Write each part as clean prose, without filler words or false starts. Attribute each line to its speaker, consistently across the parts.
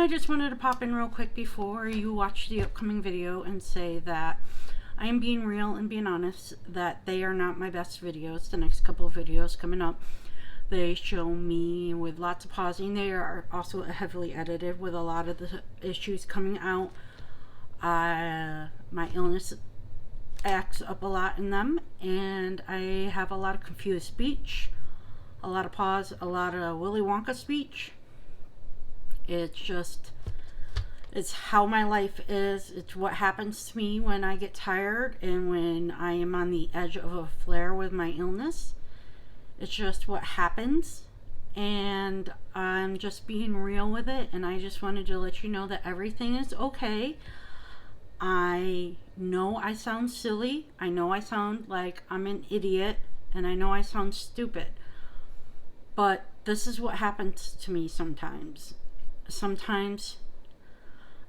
Speaker 1: I just wanted to pop in real quick before you watch the upcoming video and say that I am being real and being honest that they are not my best videos. The next couple of videos coming up, they show me with lots of pausing. They are also heavily edited with a lot of the issues coming out. My illness acts up a lot in them, and I have a lot of confused speech, a lot of pause, a lot of Willy Wonka speech. It's how my life is. It's what happens to me when I get tired and when I am on the edge of a flare with my illness. It's just what happens, and I'm just being real with it, and I just wanted to let you know that everything is okay. I know I sound silly. I know I sound like I'm an idiot, and I know I sound stupid. But this is what happens to me sometimes. Sometimes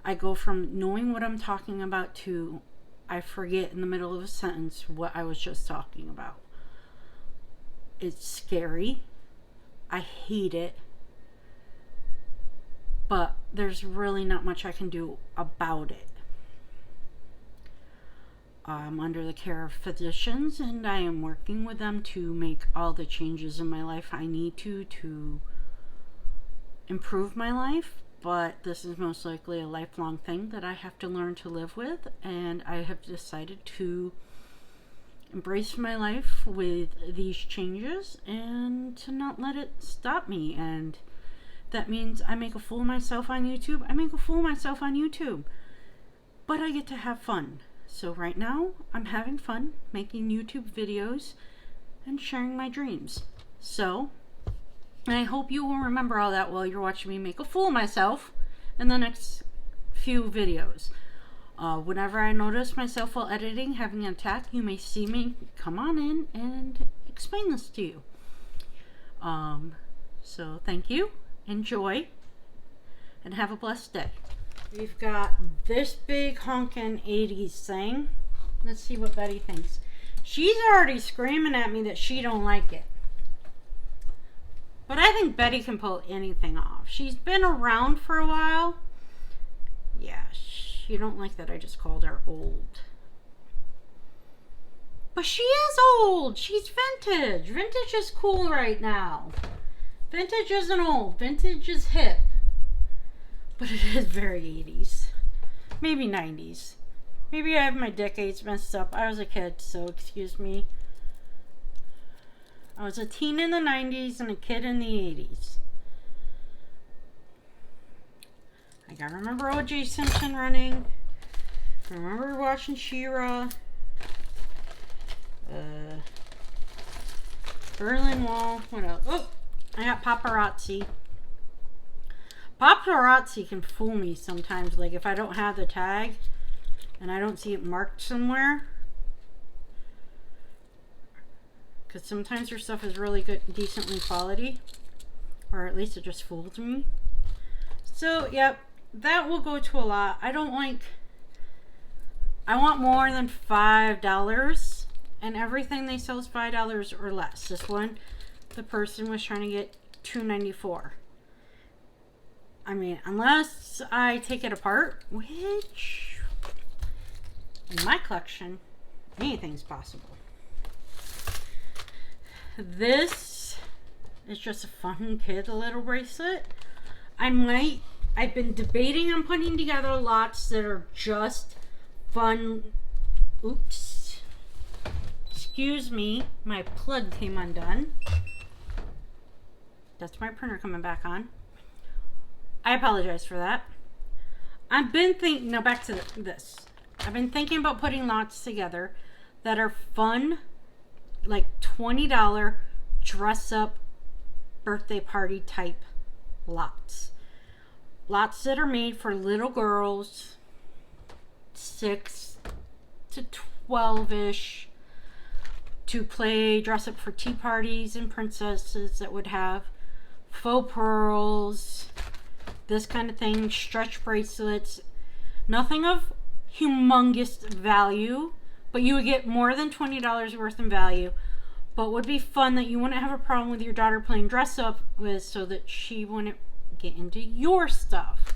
Speaker 1: I go from knowing what I'm talking about to I forget in the middle of a sentence what I was just talking about. It's scary. I hate it. But there's really not much I can do about it. I'm under the care of physicians, and I am working with them to make all the changes in my life I need to improve my life. But this is most likely a lifelong thing that I have to learn to live with, and I have decided to embrace my life with these changes and to not let it stop me. And that means I make a fool of myself on YouTube. I make a fool of myself on YouTube, but I get to have fun. So right now I'm having fun making YouTube videos and sharing my dreams. So I hope you will remember all that while you're watching me make a fool of myself in the next few videos. Whenever I notice myself while editing having an attack, you may see me come on in and explain this to you. So thank you, enjoy, and have a blessed day. We've got this big honkin' 80s thing. Let's see what Betty thinks. She's already screaming at me that she don't like it. But I think Betty can pull anything off. She's been around for a while. Yeah, she don't like that I just called her old. But she is old. She's vintage. Vintage is cool right now. Vintage isn't old. Vintage is hip. But it is very 80s. Maybe 90s. Maybe I have my decades messed up. I was a kid, so excuse me. I was a teen in the 90s and a kid in the 80s. I gotta remember O.J. Simpson running. I remember watching She-Ra. Berlin Wall. What else? Oh, I got Paparazzi. Paparazzi can fool me sometimes. Like if I don't have the tag and I don't see it marked somewhere. Because sometimes their stuff is really good, decently quality. Or at least it just fooled me. So, yep. That will go to a lot. I want more than $5. And everything they sell is $5 or less. This one, the person was trying to get $2.94. I mean, unless I take it apart, which in my collection, anything's possible. This is just a fun kid little bracelet. I've been debating on putting together lots that are just fun. Oops. Excuse me, my plug came undone. That's my printer coming back on. I apologize for that. I've been thinking, now back to this. I've been thinking about putting lots together that are fun, like $20 dress up birthday party type lots. Lots that are made for little girls, 6 to 12-ish, to play dress up for tea parties and princesses that would have faux pearls, this kind of thing, stretch bracelets. Nothing of humongous value, but you would get more than $20 worth in value, but would be fun that you wouldn't have a problem with your daughter playing dress up with, so that she wouldn't get into your stuff.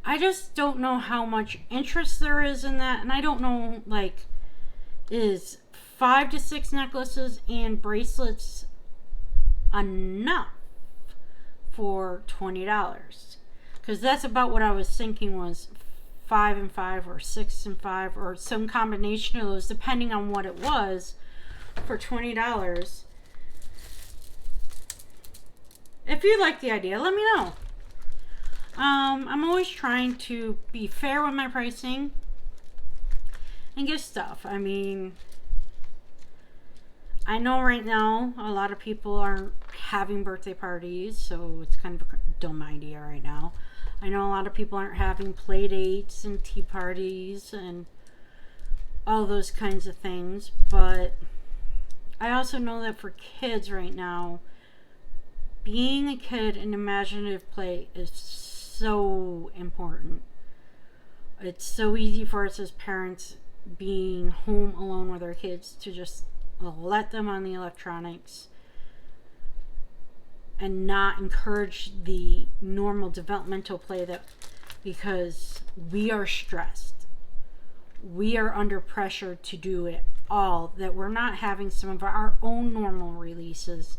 Speaker 1: I just don't know how much interest there is in that. And I don't know, like, is 5 to 6 necklaces and bracelets enough for $20? Because that's about what I was thinking, was 5 and 5 or 6 and 5 or some combination of those, depending on what it was, for $20. If you like the idea, let me know. I'm always trying to be fair with my pricing and get stuff. I mean, I know right now a lot of people aren't having birthday parties, so it's kind of a dumb idea right now. I know a lot of people aren't having play dates and tea parties and all those kinds of things, but I also know that for kids right now, being a kid in imaginative play is so important. It's so easy for us as parents, being home alone with our kids, to just let them on the electronics and not encourage the normal developmental play, that because we are stressed, we are under pressure to do it all, that we're not having some of our own normal releases,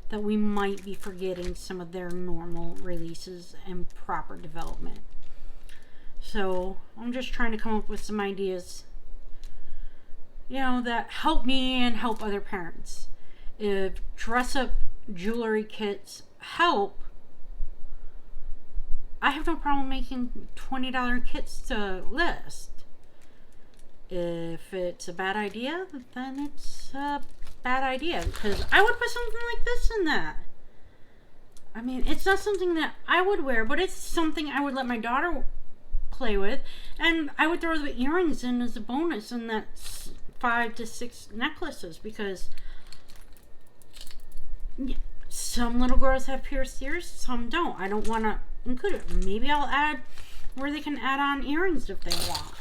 Speaker 1: that we might be forgetting some of their normal releases and proper development. So I'm just trying to come up with some ideas, that help me and help other parents. If dress up jewelry kits help, I have no problem making $20 kits to list. If it's a bad idea, then it's a bad idea, because I would put something like this in that. I mean, it's not something that I would wear, but it's something I would let my daughter play with, and I would throw the earrings in as a bonus in that 5 to 6 necklaces, because some little girls have pierced ears, some don't. I don't want to include it. Maybe I'll add where they can add on earrings if they want.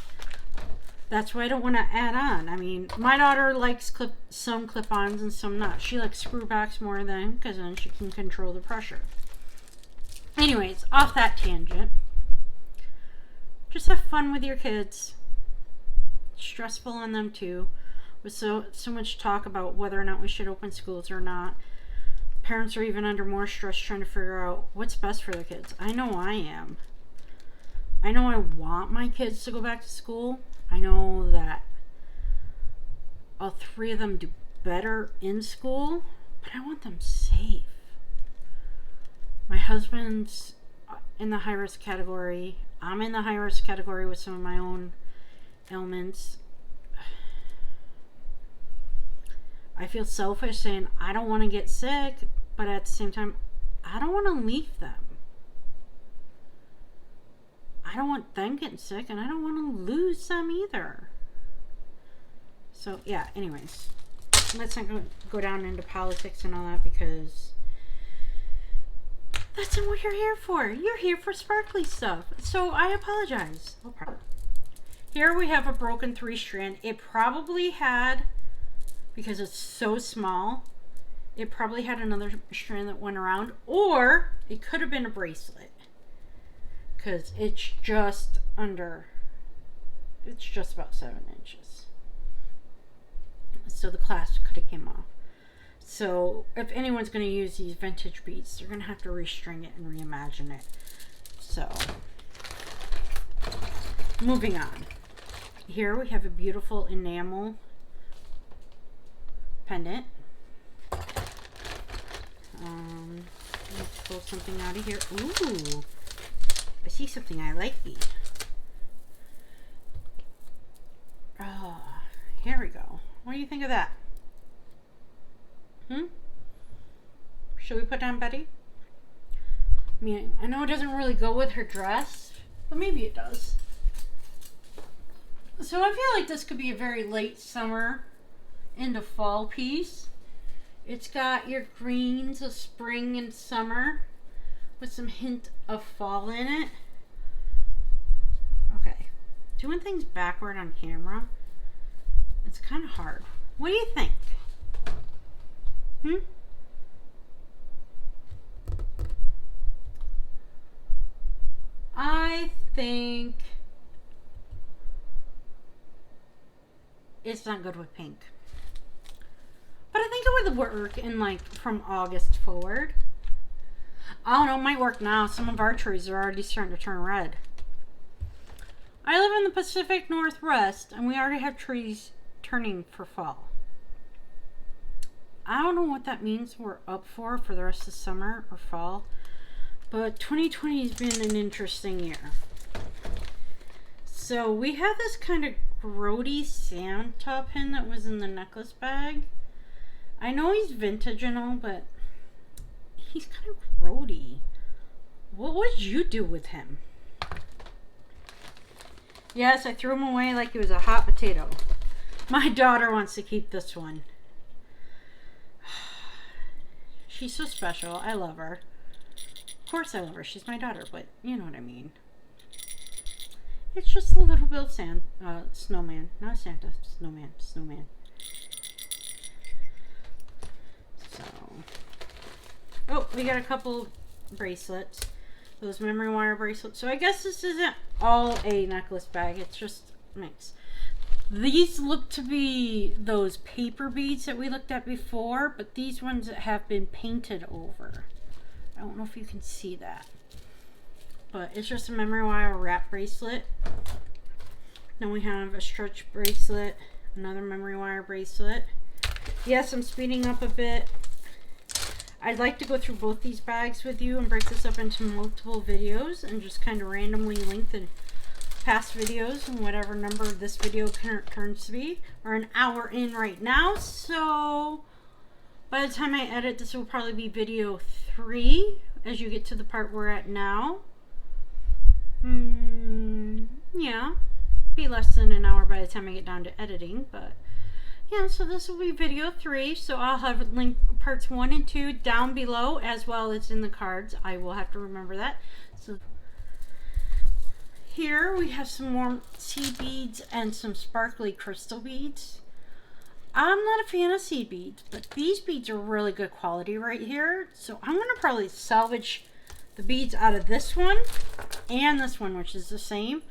Speaker 1: That's why I don't want to add on. I mean, my daughter likes some clip-ons and some not. She likes screwbacks more than, because then she can control the pressure. Anyways, off that tangent. Just have fun with your kids. Stressful on them too. With so much talk about whether or not we should open schools or not. Parents are even under more stress trying to figure out what's best for their kids. I know I am. I know I want my kids to go back to school. I know that all 3 of them do better in school, but I want them safe. My husband's in the high-risk category. I'm in the high-risk category with some of my own ailments. I feel selfish saying I don't want to get sick, but at the same time, I don't want to leave them. I don't want them getting sick, and I don't want to lose them either. So, yeah, anyways. Let's not go down into politics and all that, because that's not what you're here for. You're here for sparkly stuff. So, I apologize. No problem. Here we have a broken 3-strand. It probably had, because it's so small, it probably had another strand that went around, or it could have been a bracelet. Because it's just about 7 inches. So the clasp could have came off. So if anyone's going to use these vintage beads, they're going to have to restring it and reimagine it. So, moving on. Here we have a beautiful enamel pendant. Let's pull something out of here. Ooh. I see something I like. Here we go. What do you think of that? Should we put down Betty? I mean, I know it doesn't really go with her dress, but maybe it does. So I feel like this could be a very late summer into fall piece. It's got your greens of spring and summer with some hint of fall in it. Okay. Doing things backward on camera, it's kind of hard. What do you think? I think it's not good with pink. But I think it would work in like from August forward. I don't know, it might work now. Some of our trees are already starting to turn red. I live in the Pacific Northwest and we already have trees turning for fall. I don't know what that means we're up for the rest of summer or fall. But 2020 has been an interesting year. So we have this kind of grody Santa pin that was in the necklace bag. I know he's vintage and all, but he's kind of grody. What would you do with him? Yes, I threw him away like he was a hot potato. My daughter wants to keep this one. She's so special. I love her. Of course I love her. She's my daughter, but you know what I mean. It's just a little bit of snowman. Not Santa. Snowman. So. Oh, we got a couple bracelets. Those memory wire bracelets. So I guess this isn't all a necklace bag. It's just a mix. These look to be those paper beads that we looked at before, but these ones have been painted over. I don't know if you can see that. But it's just a memory wire wrap bracelet. Then we have a stretch bracelet, another memory wire bracelet. Yes, I'm speeding up a bit. I'd like to go through both these bags with you and break this up into multiple videos and just kind of randomly link the past videos and whatever number this video turns to be. We're an hour in right now, so by the time I edit, this will probably be video 3 as you get to the part we're at now. Yeah, be less than an hour by the time I get down to editing, but yeah, so this will be video 3, so I'll have link parts 1 and 2 down below as well as in the cards. I will have to remember that. So here we have some more seed beads and some sparkly crystal beads. I'm not a fan of seed beads, but these beads are really good quality right here. So I'm going to probably salvage the beads out of this one and this one, which is the same.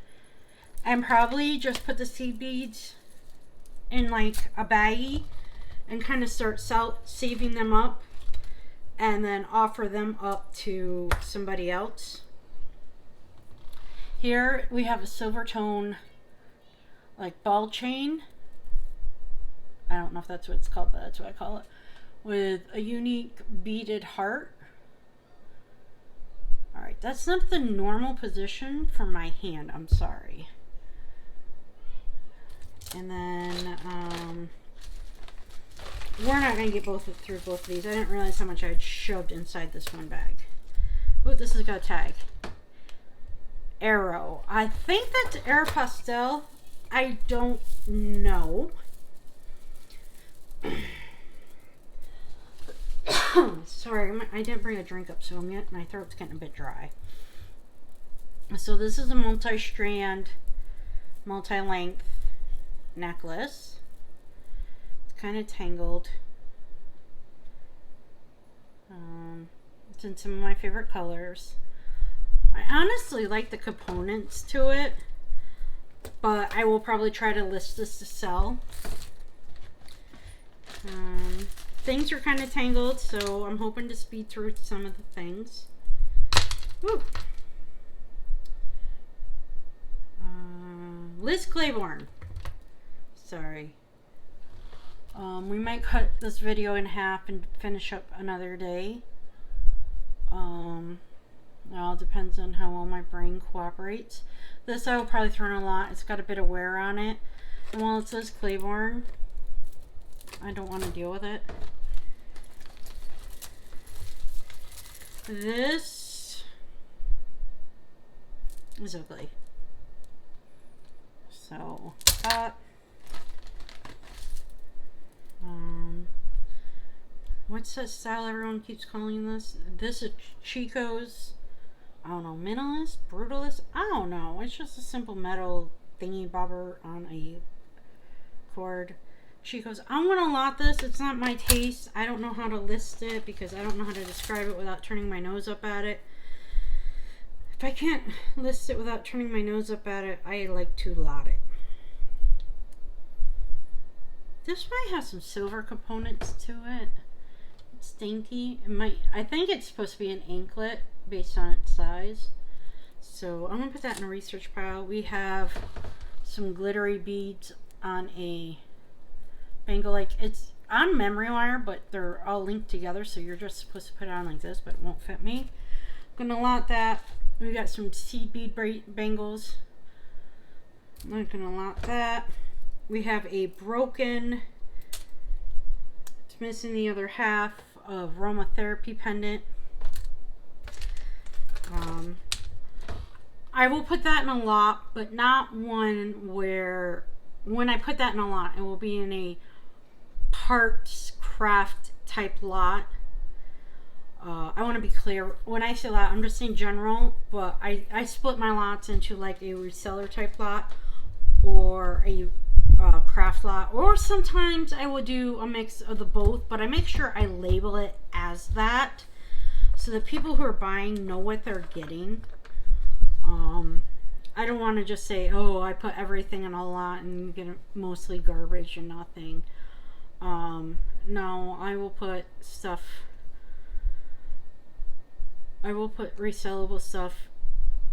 Speaker 1: And probably just put the seed beads in like a baggie and kind of start saving them up and then offer them up to somebody else. Here we have a silver tone like ball chain. I don't know if that's what it's called, but that's what I call it. With a unique beaded heart. Alright, that's not the normal position for my hand. I'm sorry. And then, we're not going to get through both of these. I didn't realize how much I had shoved inside this one bag. Oh, this has got a tag. Arrow. I think that's Aeropostale. I don't know. Sorry, I didn't bring a drink up, so my throat's getting a bit dry. So this is a multi-strand, multi-length necklace. It's kind of tangled. It's in some of my favorite colors. I honestly like the components to it, but I will probably try to list this to sell. Things are kind of tangled, so I'm hoping to speed through some of the things. Woo. Liz Claiborne. Sorry. We might cut this video in half and finish up another day. It all depends on how well my brain cooperates. This I will probably throw in a lot. It's got a bit of wear on it. And while it says Claiborne, I don't want to deal with it. This is ugly. So, what's that style everyone keeps calling this? This is Chico's, I don't know, minimalist, brutalist, I don't know. It's just a simple metal thingy bobber on a cord. Chico's. I want to lot this. It's not my taste. I don't know how to list it because I don't know how to describe it without turning my nose up at it. if I can't list it without turning my nose up at it, I like to lot it. This might have some silver components to it. It's dainty. It might. I think it's supposed to be an anklet based on its size. So I'm gonna put that in a research pile. We have some glittery beads on a bangle. Like, it's on memory wire, but they're all linked together, so you're just supposed to put it on like this, but it won't fit me. I'm gonna lot that. We got some seed bead bangles. I'm gonna lot that. We have a broken, it's missing the other half, of aromatherapy pendant. I will put that in a lot, but not one where, when I put that in a lot, it will be in a parts craft type lot. I want to be clear, when I say lot, I'm just saying general, but I split my lots into like a reseller type lot or a craft lot, or sometimes I will do a mix of the both, but I make sure I label it as that so that people who are buying know what they're getting. I don't want to just say, oh, I put everything in a lot and you get mostly garbage and nothing. No, I will put stuff, I will put resellable stuff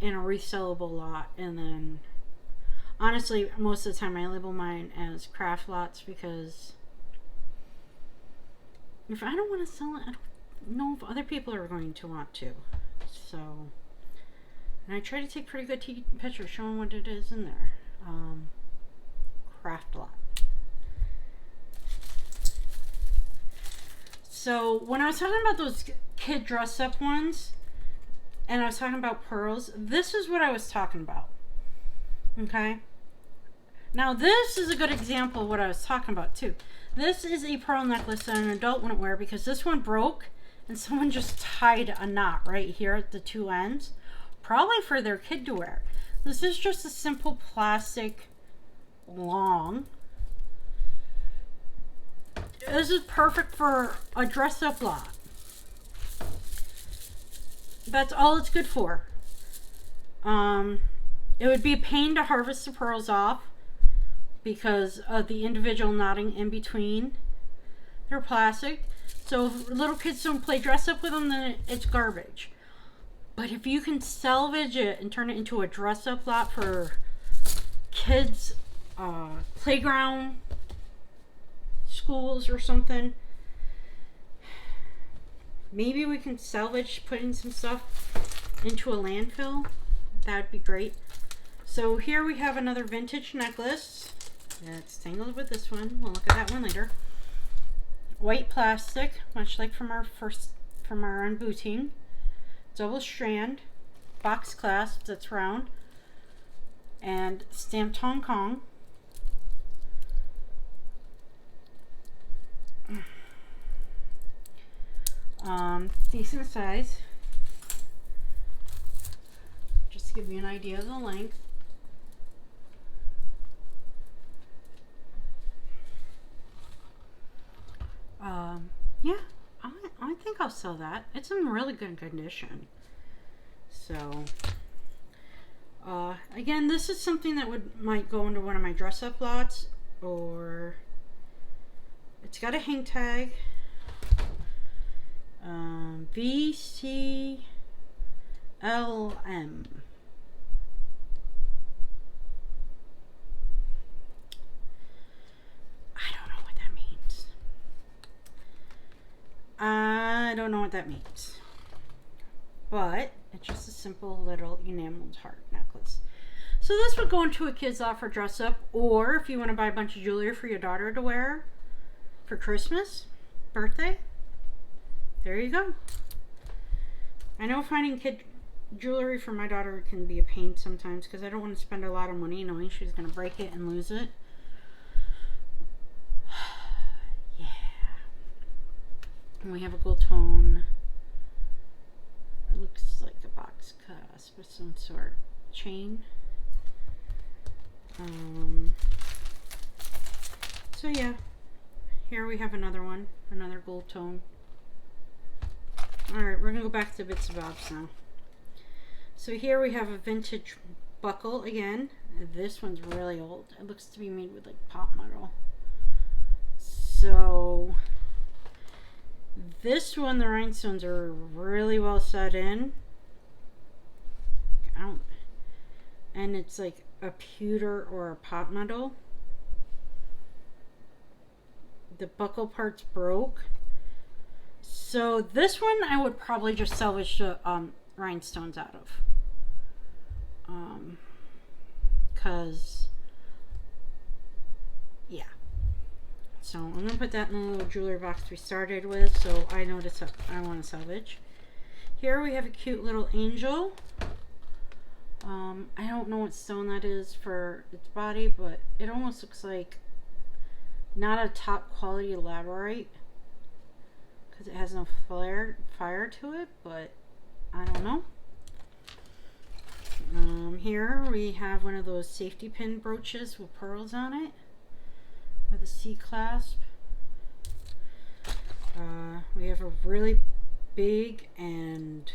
Speaker 1: in a resellable lot, and then honestly, most of the time I label mine as craft lots, because if I don't want to sell it, I don't know if other people are going to want to. So, and I try to take pretty good pictures showing what it is in there. Craft lot. So when I was talking about those kid dress up ones, and I was talking about pearls, this is what I was talking about. Okay? Now this is a good example of what I was talking about too. This is a pearl necklace that an adult wouldn't wear, because this one broke and someone just tied a knot right here at the two ends. Probably for their kid to wear. This is just a simple plastic long. This is perfect for a dress up lot. That's all it's good for. It would be a pain to harvest the pearls off because of the individual knotting in between. They're plastic. So if little kids don't play dress up with them, then it's garbage. But if you can salvage it and turn it into a dress up lot for kids, playground, schools or something, maybe we can salvage putting some stuff into a landfill. That would be great. So here we have another vintage necklace. It's tangled with this one. We'll look at that one later. White plastic, much like from our unbooting. Double strand, box clasp that's round, and stamped Hong Kong. Decent size. Just to give you an idea of the length. Yeah, I think I'll sell that. It's in really good condition. So, again, this is something that might go into one of my dress up lots, or it's got a hang tag. VCLM. I don't know what that means, but it's just a simple little enameled heart necklace. So this would go into a kid's lot for dress up, or if you want to buy a bunch of jewelry for your daughter to wear for Christmas, birthday, there you go. I know finding kid jewelry for my daughter can be a pain sometimes, because I don't want to spend a lot of money knowing she's going to break it and lose it. We have a gold tone. It looks like a box clasp with some sort of chain. So yeah, here we have another one, another gold tone. All right, we're gonna go back to bits and bobs now. So here we have a vintage buckle again. This one's really old. It looks to be made with like pot metal. So this one, the rhinestones are really well set in. And it's like a pewter or a pot metal. The buckle part's broke. So this one I would probably just salvage the rhinestones out of. Cause yeah. So I'm gonna put that in the little jewelry box we started with. So I know I want to salvage. Here we have a cute little angel. I don't know what stone that is for its body, but it almost looks like not a top quality labradorite because it has no fire to it, but I don't know. Here we have one of those safety pin brooches with pearls on it with a C clasp. We have a really big and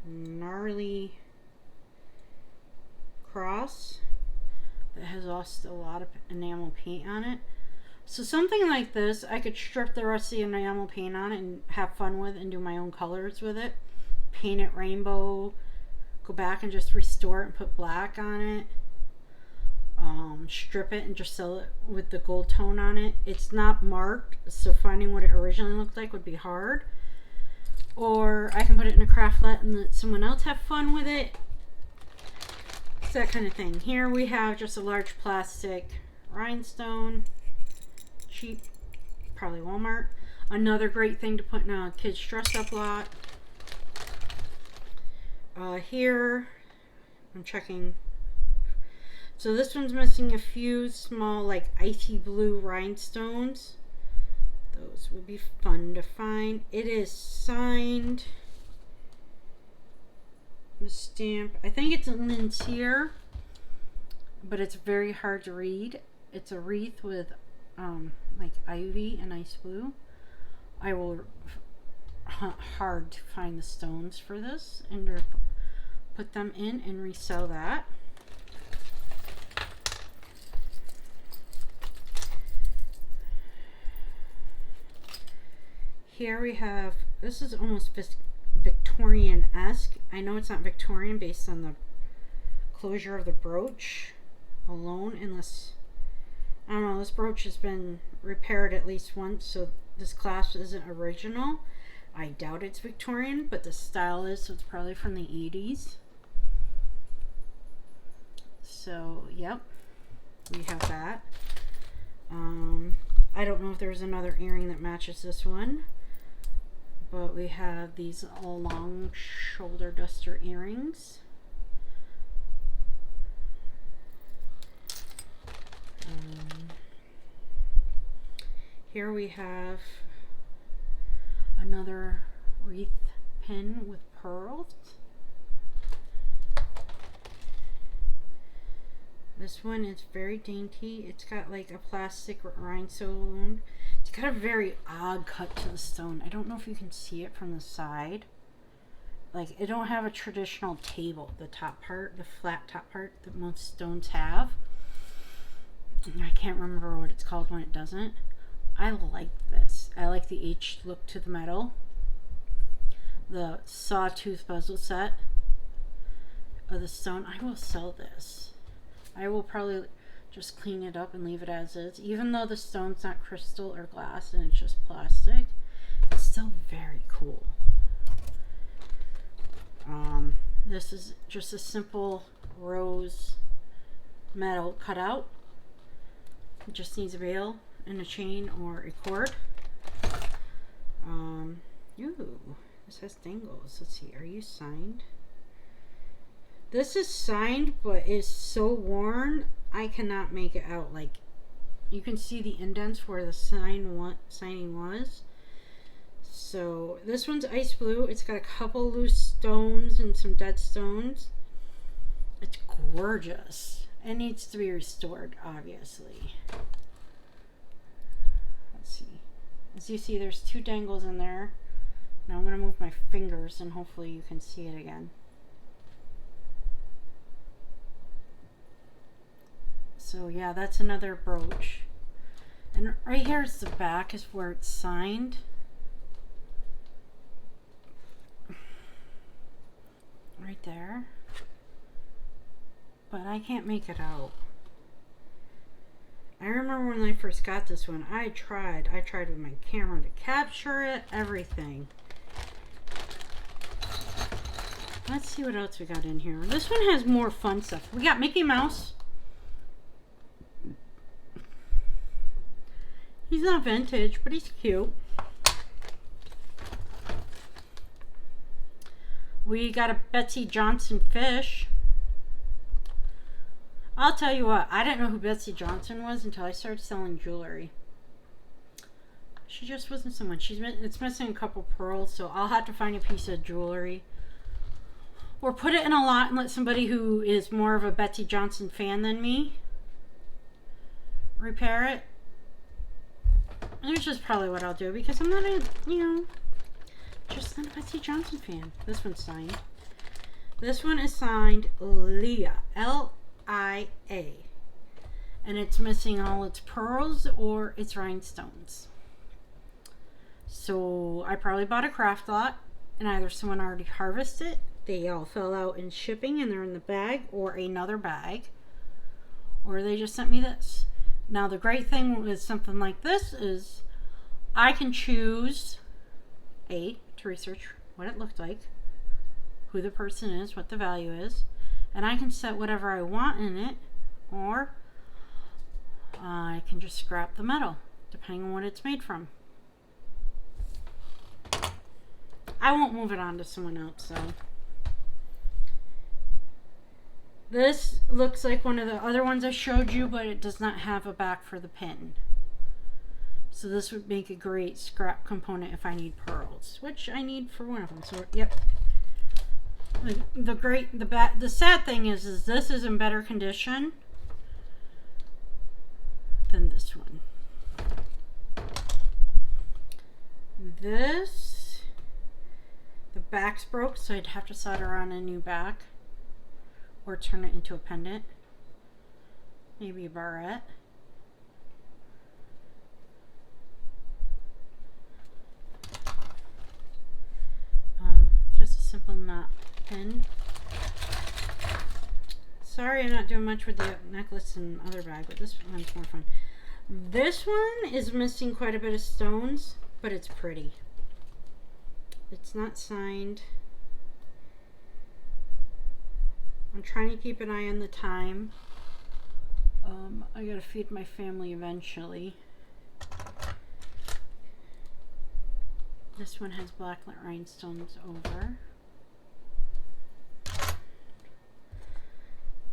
Speaker 1: gnarly cross that has lost a lot of enamel paint on it. So something like this, I could strip the rest of the enamel paint on it and have fun with and do my own colors with it. Paint it rainbow, go back and just restore it and put black on it. Strip it and just sell it with the gold tone on it. It's not marked, so finding what it originally looked like would be hard. Or I can put it in a craftlet and let someone else have fun with it. It's that kind of thing. Here we have just a large plastic rhinestone. Cheap, probably Walmart. Another great thing to put in a kid's dress up lot. Here, I'm checking. So this one's missing a few small, like icy blue rhinestones. Those would be fun to find. It is signed. The stamp. I think it's in Lintier, but it's very hard to read. It's a wreath with like ivy and ice blue. I will hunt hard to find the stones for this and put them in and resell that. Here we have, this is almost Victorian-esque. I know it's not Victorian based on the closure of the brooch alone, unless, I don't know, this brooch has been repaired at least once, so this clasp isn't original. I doubt it's Victorian, but the style is, so it's probably from the 80s. So, yep, we have that. I don't know if there's another earring that matches this one. But we have these long shoulder duster earrings. Here we have another wreath pin with pearls. This one is very dainty. It's got like a plastic rhinestone. It's got a very odd cut to the stone. I don't know if you can see it from the side. Like, it don't have a traditional table, the top part, the flat top part that most stones have. I can't remember what it's called when it doesn't. I like this. I like the H look to the metal. The sawtooth bezel set of the stone. I will sell this. I will probably just clean it up and leave it as is. Even though the stone's not crystal or glass and it's just plastic, it's still very cool. This is just a simple rose metal cutout. It just needs a veil and a chain or a cord. Ooh, this has dangles. Let's see, are you signed? This is signed, but is so worn, I cannot make it out. Like, you can see the indents where the signing was. So this one's ice blue. It's got a couple loose stones and some dead stones. It's gorgeous. It needs to be restored, obviously. Let's see. As you see, there's two dangles in there. Now I'm going to move my fingers and hopefully you can see it again. So yeah, that's another brooch. And right here is the back, is where it's signed. Right there. But I can't make it out. I remember when I first got this one, I tried with my camera to capture it, everything. Let's see what else we got in here. This one has more fun stuff. We got Mickey Mouse. He's not vintage, but he's cute. We got a Betsy Johnson fish. I'll tell you what, I didn't know who Betsy Johnson was until I started selling jewelry. She just wasn't someone. It's missing a couple pearls, so I'll have to find a piece of jewelry. Or put it in a lot and let somebody who is more of a Betsy Johnson fan than me repair it. Which is probably what I'll do, because I'm not a, just not a Betsy Johnson fan. This one's signed. This one is signed Leah. L-I-A. And it's missing all its pearls or its rhinestones. So I probably bought a craft lot, and either someone already harvested it, they all fell out in shipping and they're in the bag, or another bag, or they just sent me this. Now the great thing with something like this is I can choose to research what it looked like, who the person is, what the value is, and I can set whatever I want in it, or I can just scrap the metal depending on what it's made from. I won't move it on to someone else, so. This looks like one of the other ones I showed you, but it does not have a back for the pin. So this would make a great scrap component if I need pearls, which I need for one of them. So yep. The sad thing is this is in better condition than this one. This, the back's broke, so I'd have to solder on a new back. Or turn it into a pendant. Maybe a barrette. Just a simple knot pin. Sorry I'm not doing much with the necklace and other bag, but this one's more fun. This one is missing quite a bit of stones, but it's pretty. It's not signed. I'm trying to keep an eye on the time. I gotta feed my family eventually. This one has black rhinestones over.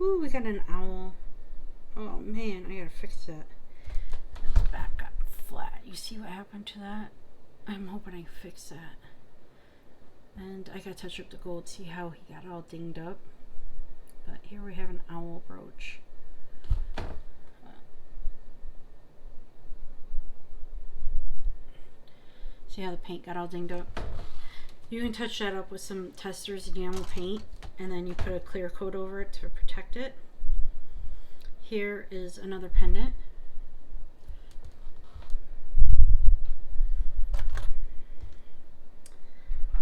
Speaker 1: Ooh, we got an owl. Oh man, I gotta fix that. The back got flat. You see what happened to that? I'm hoping I fix that. And I gotta touch up the gold, see how he got all dinged up. But here we have an owl brooch. See how the paint got all dinged up? You can touch that up with some Testors enamel paint, and then you put a clear coat over it to protect it. Here is another pendant.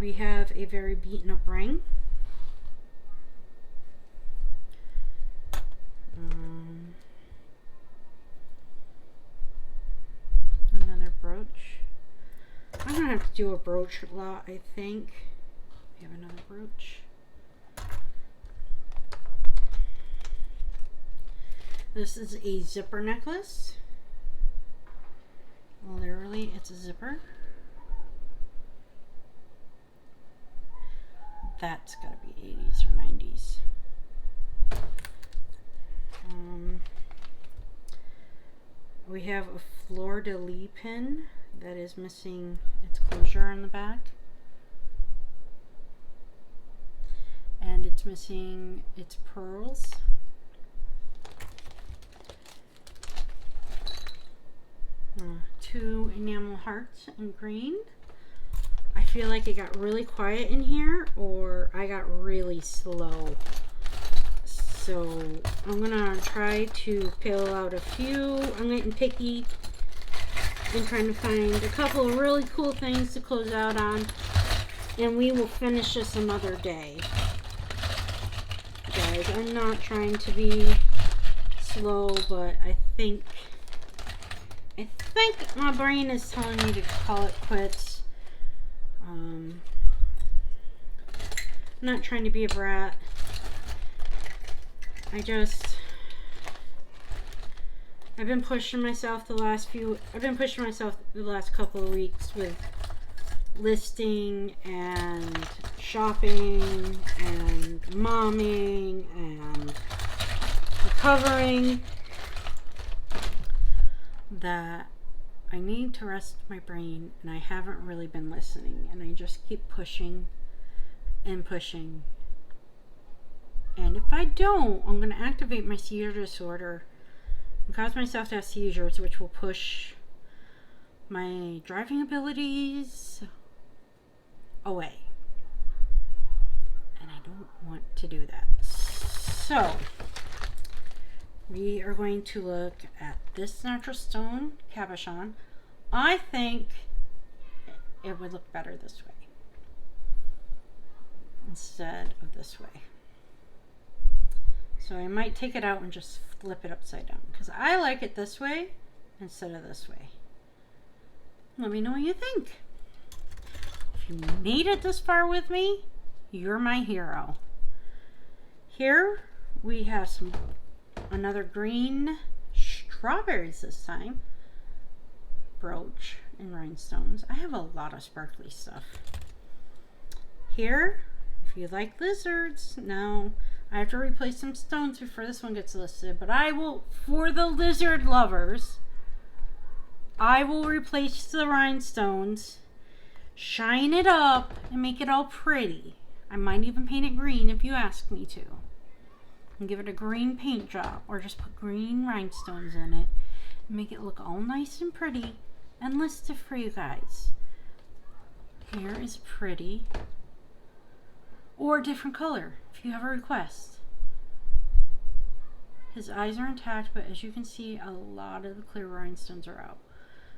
Speaker 1: We have a very beaten up ring. Another brooch. I'm gonna have to do a brooch lot, I think. We have another brooch. This is a zipper necklace. Literally, it's a zipper. That's gotta be 80s or 90s. We have a fleur-de-lis pin that is missing its closure on the back. And it's missing its pearls. Two enamel hearts in green. I feel like it got really quiet in here, or I got really slow. So I'm gonna try to peel out a few. I'm getting picky and trying to find a couple of really cool things to close out on, and we will finish this another day. Guys, I'm not trying to be slow, but I think my brain is telling me to call it quits. I'm not trying to be a brat. I've been pushing myself the last couple of weeks with listing and shopping and momming and recovering, that I need to rest my brain, and I haven't really been listening, and I just keep pushing and pushing. And if I don't, I'm going to activate my seizure disorder and cause myself to have seizures, which will push my driving abilities away. And I don't want to do that. So, we are going to look at this natural stone cabochon. I think it would look better this way instead of this way. So I might take it out and just flip it upside down, because I like it this way instead of this way. Let me know what you think. If you made it this far with me, you're my hero. Here we have another green strawberries this time. Brooch and rhinestones. I have a lot of sparkly stuff. Here, if you like lizards, now I have to replace some stones before this one gets listed, but I will, for the lizard lovers, I will replace the rhinestones, shine it up, and make it all pretty. I might even paint it green if you ask me to. And give it a green paint job, or just put green rhinestones in it and make it look all nice and pretty and list it for you guys. Here is pretty, or a different color if you have a request. His eyes are intact, but as you can see, a lot of the clear rhinestones are out.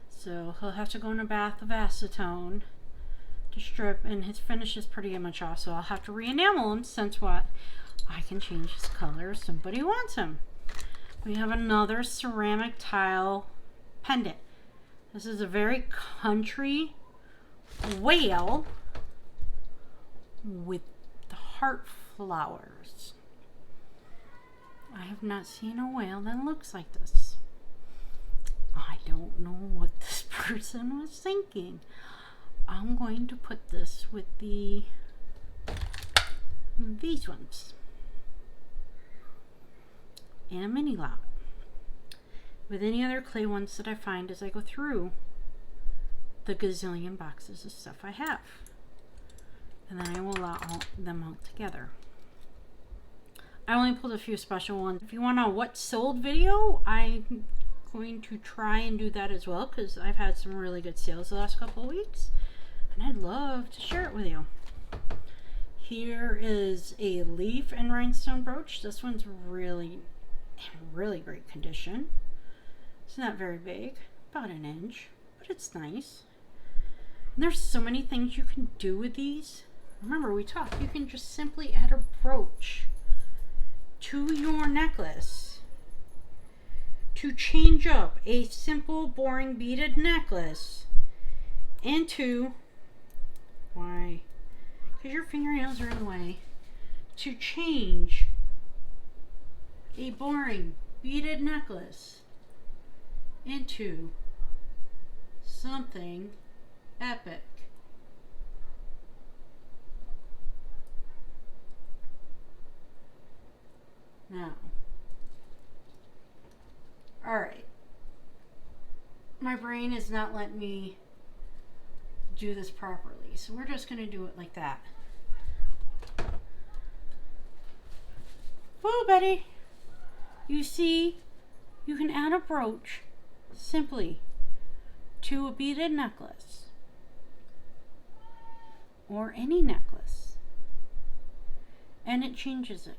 Speaker 1: So he'll have to go in a bath of acetone to strip, and his finish is pretty much off, so I'll have to re-enamel him, since what? I can change his color if somebody wants him. We have another ceramic tile pendant. This is a very country whale with the heart flowers. I have not seen a whale that looks like this. I don't know what this person was thinking. I'm going to put this with these ones in a mini lot with any other clay ones that I find as I go through the gazillion boxes of stuff I have, and then I will lot them out together. I only pulled a few special ones. If you want a what sold video, I'm going to try and do that as well, because I've had some really good sales the last couple of weeks, and I'd love to share it with you. Here is a leaf and rhinestone brooch. This one's really great condition. It's not very big, about an inch, but it's nice. And there's so many things you can do with these. Remember, we talked, you can just simply add a brooch to your necklace to change up a simple, boring beaded necklace into, why? Because your fingernails are in the way, to change a boring beaded necklace into something epic. Now, alright, my brain is not letting me do this properly, so we're just going to do it like that. Whoa, Betty! You see, you can add a brooch simply to a beaded necklace or any necklace, and it changes it.